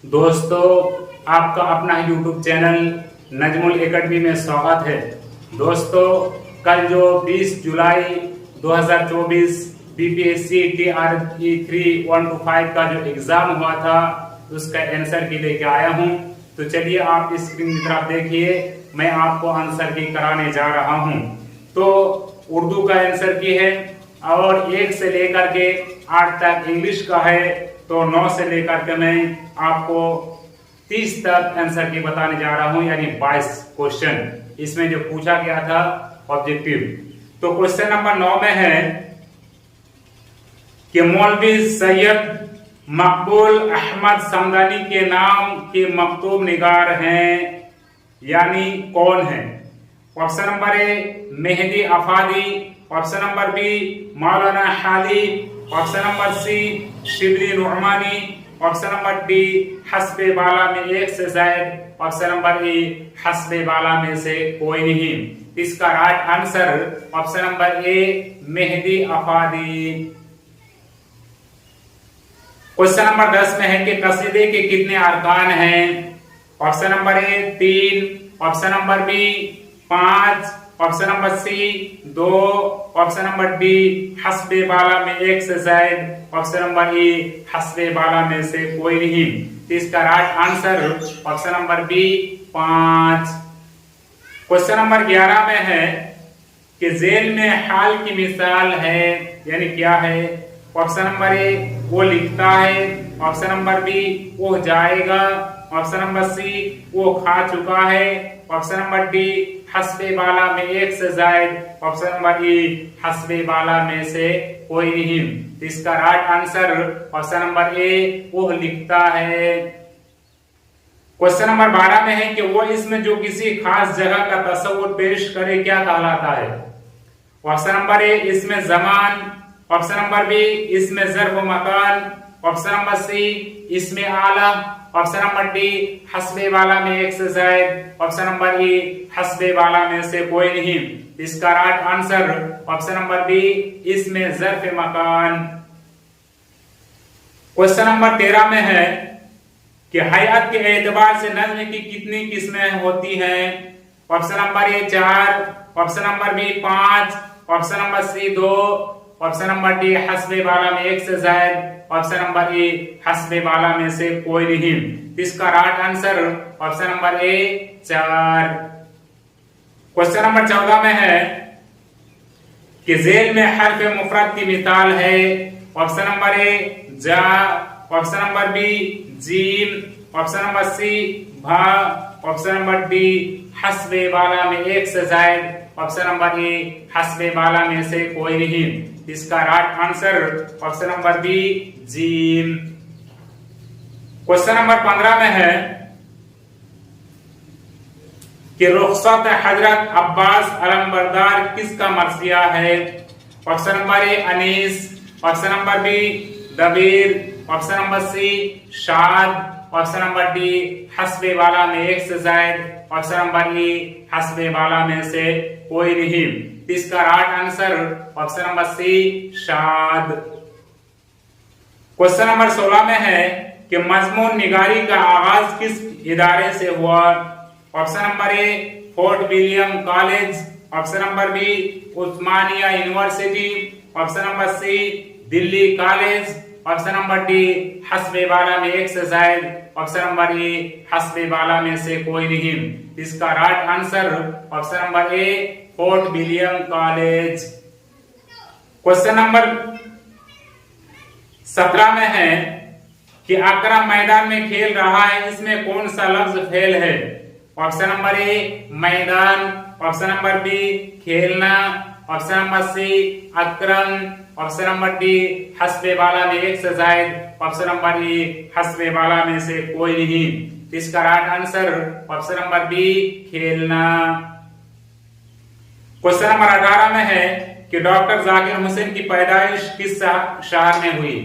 दोस्तों, आपका अपना यूट्यूब चैनल नजमुल एकेडमी में स्वागत है। दोस्तों, कल जो 20 जुलाई 2024 बीपीएससी TRE 3 1 to 5 का जो एग्जाम हुआ था उसका आंसर की लेके आया हूं। तो चलिए आप स्क्रीन की तरफ देखिए, मैं आपको आंसर की कराने जा रहा हूं। तो उर्दू का आंसर की है और 1 से लेकर के 8 तक इंग्लिश का है। तो 9 से लेकर के मैं आपको 30 तक आंसर की बताने जा रहा हूं, यानी 22 क्वेश्चन इसमें जो पूछा गया था ऑब्जेक्टिव। तो क्वेश्चन नंबर 9 में है कि मौलवी सैयद मकबूल अहमद समदनी के नाम के मकतूब निगार हैं, यानी कौन है? Option number A Mehdi Afadi, option number B Maulana Hadi, option number C Shibli Nomani, option number D हस्बे बाला में एक से जायद, ऑप्शन नंबर ए हस्बे बाला में से कोई नहीं। इसका right answer option number A Mehdi Afadi. Question number 10 में है कि कसीदे के कितने अरकान हैं? Option number A 3, option number B 5, option number C 2, option number D हस्बे बाला में एक से जायद, ऑप्शन नंबर ई हस्बे बाला में से कोई नहीं। इसका right answer option number B 5। Question number 11 में है कि जेल में हाल की मिसाल है, यानी क्या है? ऑप्शन नंबर ए वो लिखता है, ऑप्शन नंबर बी वो जाएगा, ऑप्शन नंबर सी वो खा चुका है, ऑप्शन नंबर डी हस्बे बाला में एक से जायद, ऑप्शन नंबर ई हस्बे बाला में से कोई नहीं। इसका राइट आंसर ऑप्शन नंबर ए वो लिखता है। क्वेश्चन नंबर 12 में है कि वो इसमें जो किसी खास जगह का तस्वुर पेश करे क्या कहलाता है? ऑप्शन नंबर ए इसमें जमान, ऑप्शन नंबर बी इसमें ज़र्फ मकान, ऑप्शन नंबर सी इसमें आला, ऑप्शन नंबर डी हस्बे वाला में एक से जायद, ऑप्शन नंबर ई हस्बे वाला में से कोई नहीं। इसका right answer option number B इसमें ज़र्फ मकान। क्वेश्चन नंबर 13 में है कि हयात के एतबार से नज्म की कितनी किस्में होती हैं? Option number A 4, option number B 5, option number C 2, option number D हस्बे वाला में एक से जायद, ऑप्शन नंबर ए हस्बे वाला में से कोई नहीं। इसका right answer option number A 4। Question number 14 में है कि जेल में हर्फ मुफरद की मिसाल है। ऑप्शन नंबर ए जा, ऑप्शन नंबर बी जीम, ऑप्शन नंबर सी भा, ऑप्शन नंबर डी हस्बे वाला में एक से जायद, ऑप्शन नंबर ए हस्बे वाला में से कोई नहीं। इसका right answer option number B जीम। क्वेश्चन नंबर 15 में है कि रुखसत हजरत अब्बास अलमबरदार किसका मर्सिया है? Option number A Anees, option number B Dabir, option number C Shad, option number D हस्बे वाला में एक से जायद, ऑप्शन नंबर ई हस्बे वाला में से कोई नहीं। इसका right answer option number C Shad. Question number 16 में है कि मजमून निगारी का आगाज किस इदारे से हुआ? Option number A Fort William College, option number B Osmania University, option number C Delhi College, option number D हस्बे वाला में एक से जायद, ऑप्शन नंबर ए हस्बे वाला में से कोई नहीं। इसका right answer option number A Fort William college. Question number 17 में है कि अकरम मैदान में खेल रहा है, इसमें कौन सा लफ्ज फेल है? ऑप्शन नंबर ए मैदान, ऑप्शन नंबर बी खेलना, ऑप्शन नंबर सी अकरम, ऑप्शन नंबर डी हस्बे वाला में एक से जायद, ऑप्शन नंबर ई हस्बे वाला में से कोई नहीं। इसका right answer option number B खेलना। क्वेश्चन नंबर 18 में है कि डॉक्टर जाकिर हुसैन की पैदाइश किस शहर में हुई?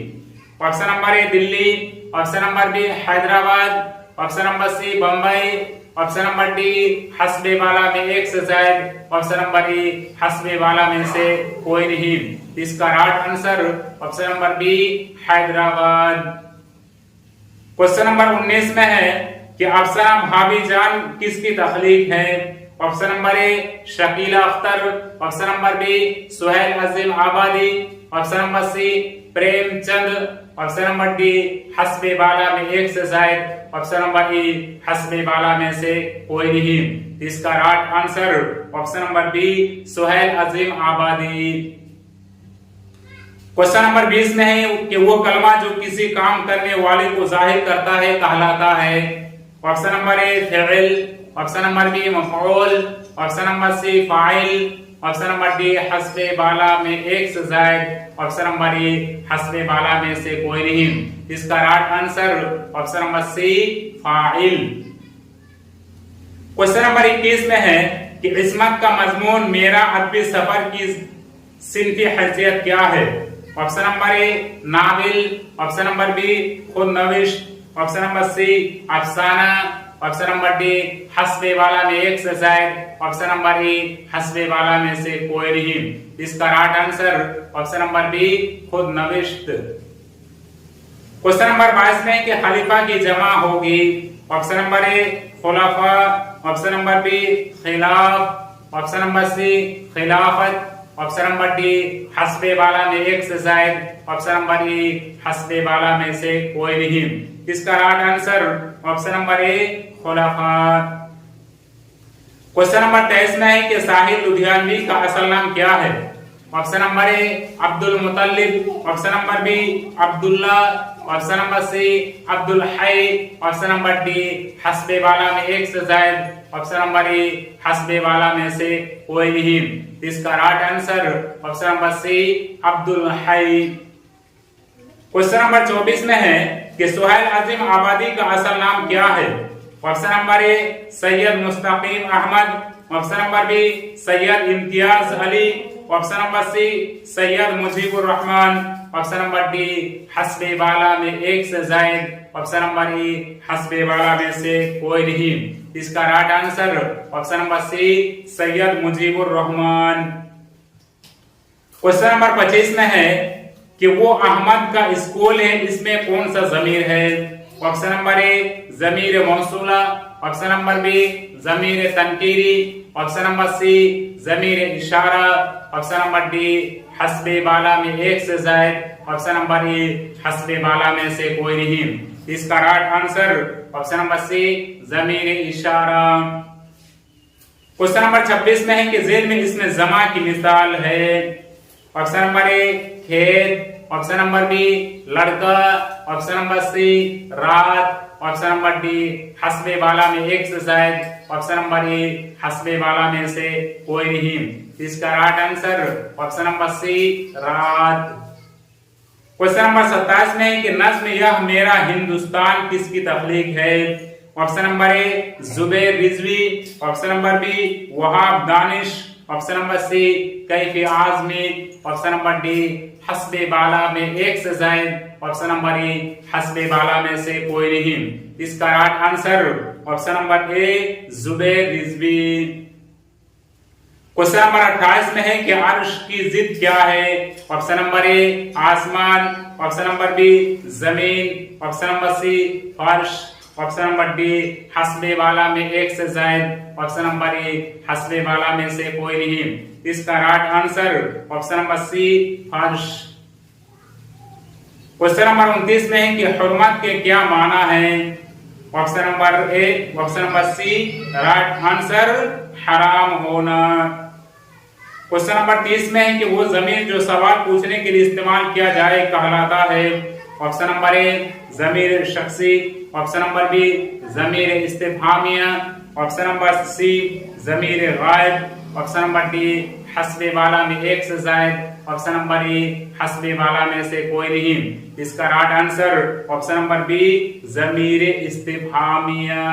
Option number A Delhi, option number B Hyderabad, option number C Bombay, option number D हस्बे वाला में एक से जायद, ऑप्शन नंबर ई हस्बे वाला में से कोई नहीं। इसका right answer option number B Hyderabad. Question number 19 में है कि अफसाना भाभी जान किसकी तख्लीक है। Option number A Shakeela Akhtar, option number B Suhail Azimabadi, option number C Premchand, option number D हस्बे बाला में एक से जायद, ऑप्शन नंबर ई हस्बे बाला में से कोई नहीं। इसका right answer option number B Suhail Azimabadi. Question number 20 में है कि वो कलमा जो किसी काम करने वाले को जाहिर करता है कहलाता है। ऑप्शन नंबर ए फ़िल, ऑप्शन नंबर बी मफ़ऊल, ऑप्शन नंबर सी फ़ाइल, ऑप्शन नंबर डी हस्बे बाला में एक से जायद, ऑप्शन नंबर ई हस्बे बाला में से कोई नहीं। इसका right answer option number C फ़ाइल। क्वेश्चन नंबर 21 में है कि इस्मत का मजमून मेरा अदबी सफर की सिनफी हैसियत क्या है। Option number A novel, option number B खुद नविश, ऑप्शन नंबर सी अफसाना, ऑप्शन नंबर डी हस्बे वाला में एक से जायद, ऑप्शन नंबर ई हस्बे वाला में से कोई नहीं। इसका right answer option number B खुद नविश्त। क्वेश्चन नंबर 22 में कि खलीफा की जमा होगी। ऑप्शन नंबर ए खुलाफा, ऑप्शन नंबर बी खिलाफ, ऑप्शन नंबर सी खिलाफत, ऑप्शन नंबर डी हस्बे वाला में एक से जायद, ऑप्शन नंबर ई हस्बे वाला में से कोई नहीं। इसका right answer option number A खुलाफा। क्वेश्चन नंबर 23 में है कि साहिल लुधियानवी का असल नाम क्या है। Option number A Abdul Muttalib, option number B Abdullah, option number C Abdul Hai, option number D हस्बे वाला में एक से जायद, ऑप्शन नंबर ए हस्बे वाला में से कोई नहीं। इसका right answer option number C Abdul Hai. Question number 24 में है कि सुहेल अजीम आबादी का असल नाम क्या है। Option number A Syed Mustaqeem Ahmed, option number B Syed Imtiaz Ali, option number C Syed Mujibur Rahman, option number D हस्बे वाला में एक से जायद, ऑप्शन नंबर ई हस्बे वाला में से कोई नहीं। इसका right answer option number C Syed Mujibur Rahman. Question number 25 में है कि वो अहमद का स्कूल है, इसमें कौन सा जमीर है। ऑप्शन नंबर ए जमीर मौसूला, ऑप्शन नंबर बी जमीर तनकीरी, ऑप्शन नंबर सी जमीर इशारा, ऑप्शन नंबर डी हस्बे बाला में एक से जायद, ऑप्शन नंबर ई हस्बे बाला में से कोई नहीं। इसका right answer option number C जमीर इशारा। क्वेश्चन नंबर 26 में है कि जेल में इसमें जमा की मिसाल है। ऑप्शन नंबर ए खेत, ऑप्शन नंबर बी लड़का, ऑप्शन नंबर सी रात, ऑप्शन नंबर डी हस्बे वाला में एक से जायद, ऑप्शन नंबर ए हस्बे वाला में से कोई नहीं। इसका right answer option number C रात। क्वेश्चन नंबर 27 में है कि नज्म यह मेरा हिंदुस्तान किसकी तख्लीक है। Option number A Zubair Rizvi, option number B Wahab Danish, option number C Kaifi Azmi, option number D हस्बे बाला में एक से जायद, ऑप्शन नंबर ई हस्बे बाला में से कोई नहीं। इसका right answer option number A Zubair Rizvi. Question number 28 में है कि अर्श की जिद क्या है। ऑप्शन नंबर ए आसमान, ऑप्शन नंबर बी जमीन, ऑप्शन नंबर सी फर्श, ऑप्शन नंबर डी हस्बे वाला में एक से जायद, ऑप्शन नंबर ए हस्बे वाला में से कोई नहीं। इसका right answer option number C फर्श। क्वेश्चन नंबर 29 में है कि हुर्मत के क्या माना है। Option number A, option number C right answer हराम होना। क्वेश्चन नंबर 30 में है कि वो जमीर जो सवाल पूछने के लिए इस्तेमाल किया जाए कहलाता है। ऑप्शन नंबर ए जमीर शख्सी, ऑप्शन नंबर बी जमीर इस्तिफहामिया, ऑप्शन नंबर सी जमीर गायब, ऑप्शन नंबर डी हस्बे वाला में एक से जायद, ऑप्शन नंबर ई हस्बे वाला में से कोई नहीं। इसका right answer option number B जमीर इस्तिफहामिया।